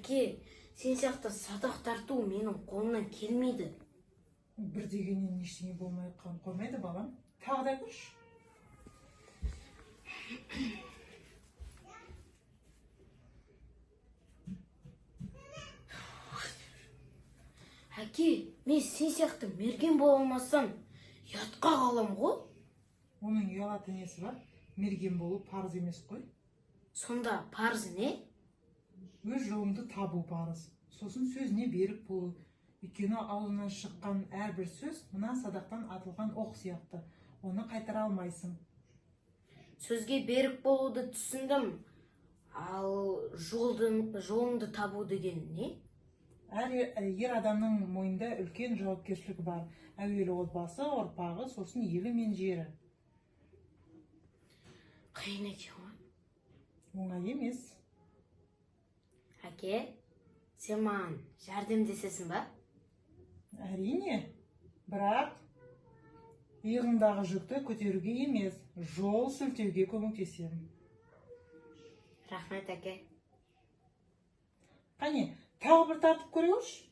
Әке, сен сияқты садақ тарту менің қолымнан келмейді. Бір дегеннен ештеңе болмай қоймайды балам. Тағы да көрші. Әке, мен сен сияқты мерген бола алмасам, ұятқа қалам ғой. Оның ұялатын несі бар? Мерген болу парыз емес қой. Сонда парыз не? Өз жолыңды табу парыз. Сосын сөзіне берік болу. Өйткені аузынан шыққан әрбір сөз мына садақтан атылған оқ сияқты. Оны қайтара алмайсың. Сөзге берік болуды түсіндім. Ал жолыңды табу деген не? Ер адамның мойнында үлкен жауапкершілігі бар. Әуелі отбасы, ұрпағы, сосын елі мен жері. Қиын екен ғой. Оңай емес. Әке, сен маған жәрдемдесесің ба? Әрине, бірақ иығыңдағы жүкті көтеруге емес, жол сілтеуге көмектесемін. Рахмет, әке. Қане, тағы бір тартып көрейікші.